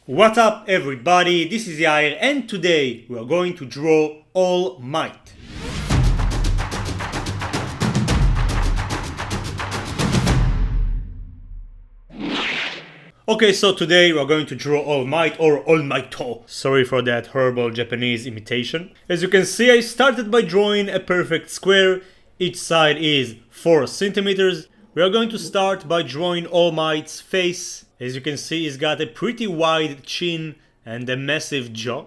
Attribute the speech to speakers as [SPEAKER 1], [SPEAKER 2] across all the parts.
[SPEAKER 1] What's up everybody, this is Yair and today we are going to draw All Might. Okay, so today we are going to draw All Might or All Mighto. Sorry for that horrible Japanese imitation. As you can see, I started by drawing a perfect square. Each side is 4 centimeters. We are going to start by drawing All Might's face. As you can see, he's got a pretty wide chin and a massive jaw.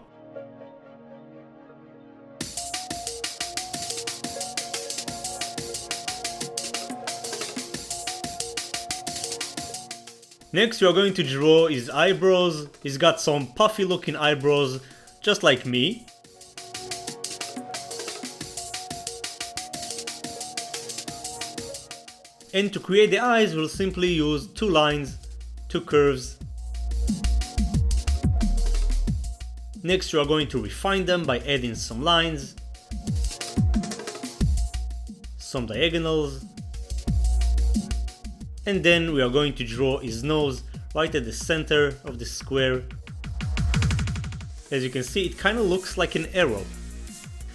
[SPEAKER 1] Next we are going to draw his eyebrows. He's got some puffy looking eyebrows, just like me. And to create the eyes, we'll simply use 2 lines, 2 curves. Next we are going to refine them by adding some lines, some diagonals. And then we are going to draw his nose right at the center of the square. As you can see, it kind of looks like an arrow.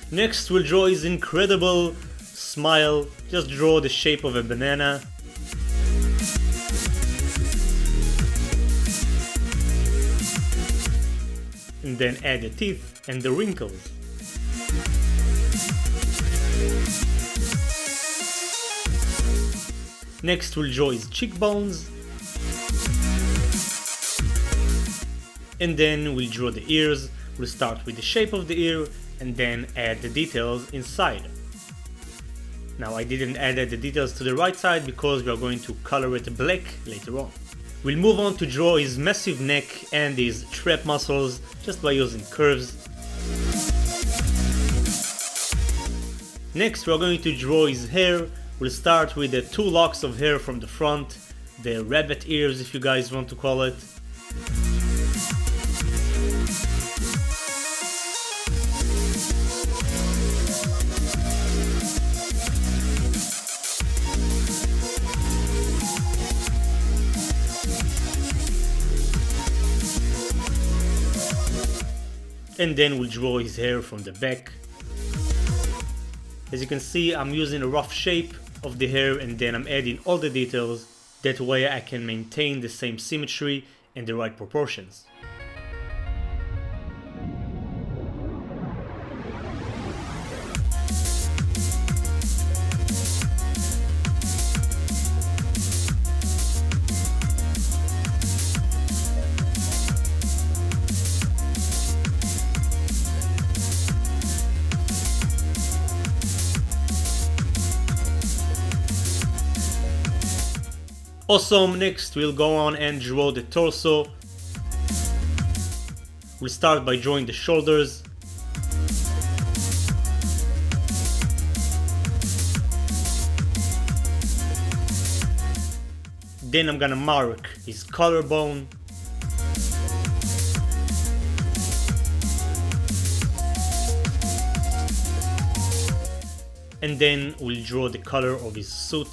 [SPEAKER 1] Next we'll draw his incredible smile. Just draw the shape of a banana. And then add the teeth and the wrinkles. Next we'll draw his cheekbones. And then we'll draw the ears. We'll start with the shape of the ear and then add the details inside. Now I didn't add the details to the right side because we are going to color it black later on. We'll move on to draw his massive neck and his trap muscles just by using curves. Next we are going to draw his hair. We'll start with the 2 locks of hair from the front, the rabbit ears if you guys want to call it. And then we'll draw his hair from the back. As you can see, I'm using a rough shape of the hair and then I'm adding all the details. That way I can maintain the same symmetry and the right proportions. Awesome, next we'll go on and draw the torso. We'll start by drawing the shoulders. Then I'm gonna mark his collarbone. And then we'll draw the color of his suit.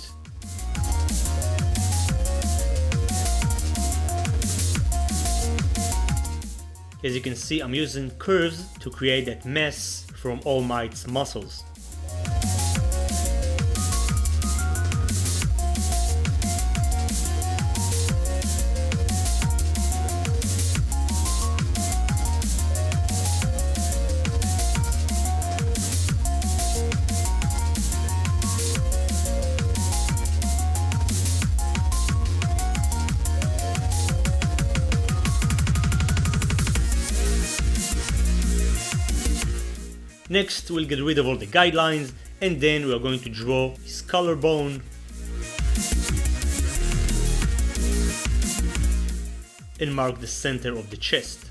[SPEAKER 1] As you can see, I'm using curves to create that mess from All Might's muscles. Next we'll get rid of all the guidelines and then we are going to draw his collarbone and mark the center of the chest.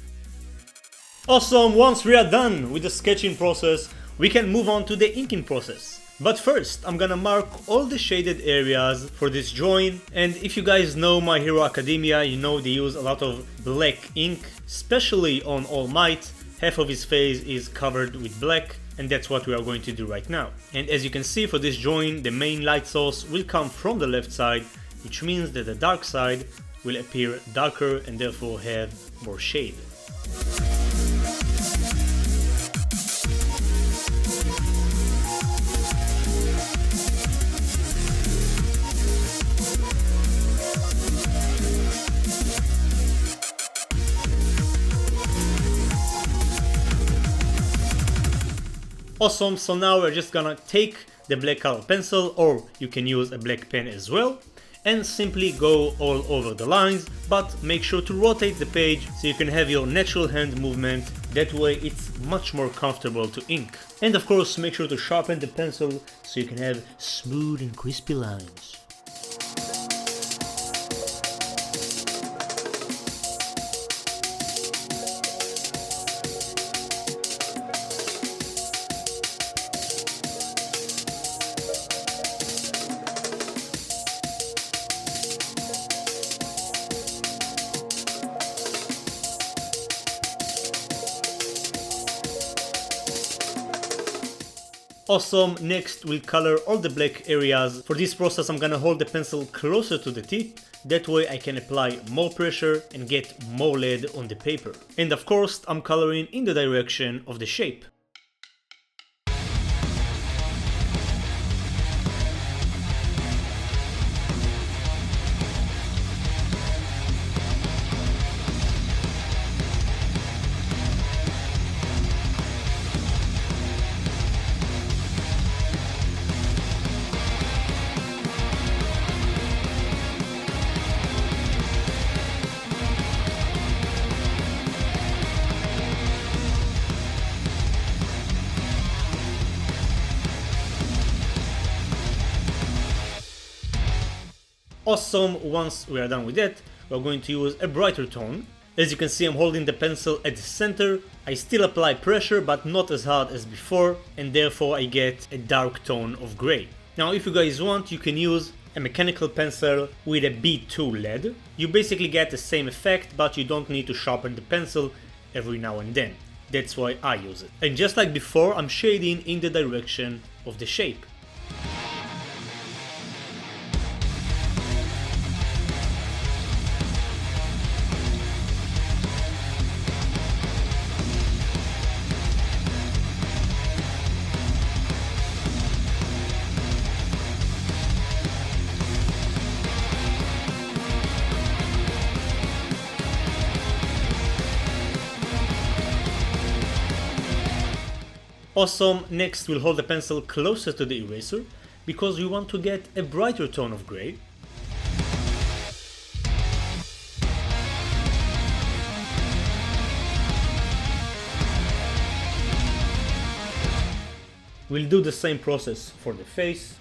[SPEAKER 1] Awesome, once we are done with the sketching process, we can move on to the inking process. But first, I'm gonna mark all the shaded areas for this drawing, and if you guys know My Hero Academia, you know they use a lot of black ink, especially on All Might. Half of his face is covered with black, and that's what we are going to do right now. And as you can see, for this drawing, the main light source will come from the left side, which means that the dark side will appear darker and therefore have more shade. Awesome, so now we're just gonna take the black color pencil, or you can use a black pen as well, and simply go all over the lines, but make sure to rotate the page so you can have your natural hand movement. That way it's much more comfortable to ink. And of course make sure to sharpen the pencil so you can have smooth and crispy lines. Awesome, next we'll color all the black areas. For this process I'm gonna hold the pencil closer to the tip, that way I can apply more pressure and get more lead on the paper. And of course I'm coloring in the direction of the shape. Awesome, once we are done with that, we're going to use a brighter tone. As you can see, I'm holding the pencil at the center. I still apply pressure, but not as hard as before, and therefore I get a dark tone of gray. Now if you guys want, you can use a mechanical pencil with a B2 lead. You basically get the same effect, but you don't need to sharpen the pencil every now and then. That's why I use it. And just like before, I'm shading in the direction of the shape. Awesome, next we'll hold the pencil closer to the eraser because we want to get a brighter tone of gray. We'll do the same process for the face.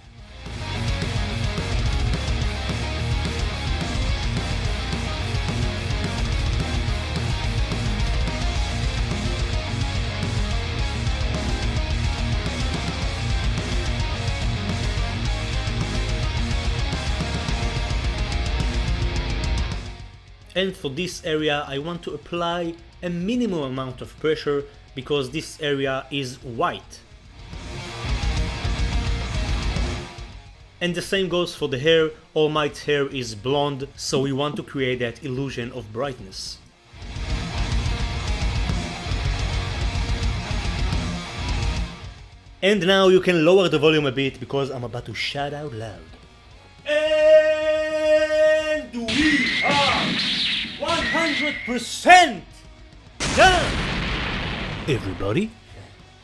[SPEAKER 1] And for this area I want to apply a minimum amount of pressure because this area is white. And the same goes for the hair. All Might's hair is blonde, so we want to create that illusion of brightness. And now you can lower the volume a bit because I'm about to shout out loud. And we are 100% done! Everybody,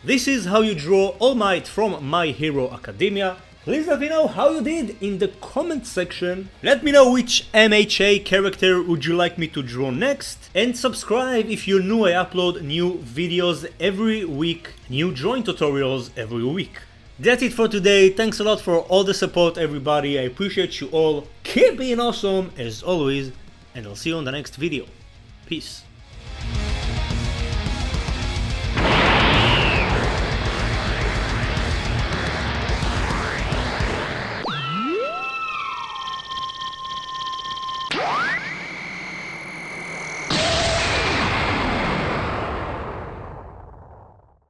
[SPEAKER 1] this is how you draw All Might from My Hero Academia. Please let me know how you did in the comment section. Let me know which MHA character would you like me to draw next. And subscribe if you're new. I upload new videos every week, new drawing tutorials every week. That's it for today. Thanks a lot for all the support, everybody. I appreciate you all. Keep being awesome as always, and I'll see you on the next video. Peace.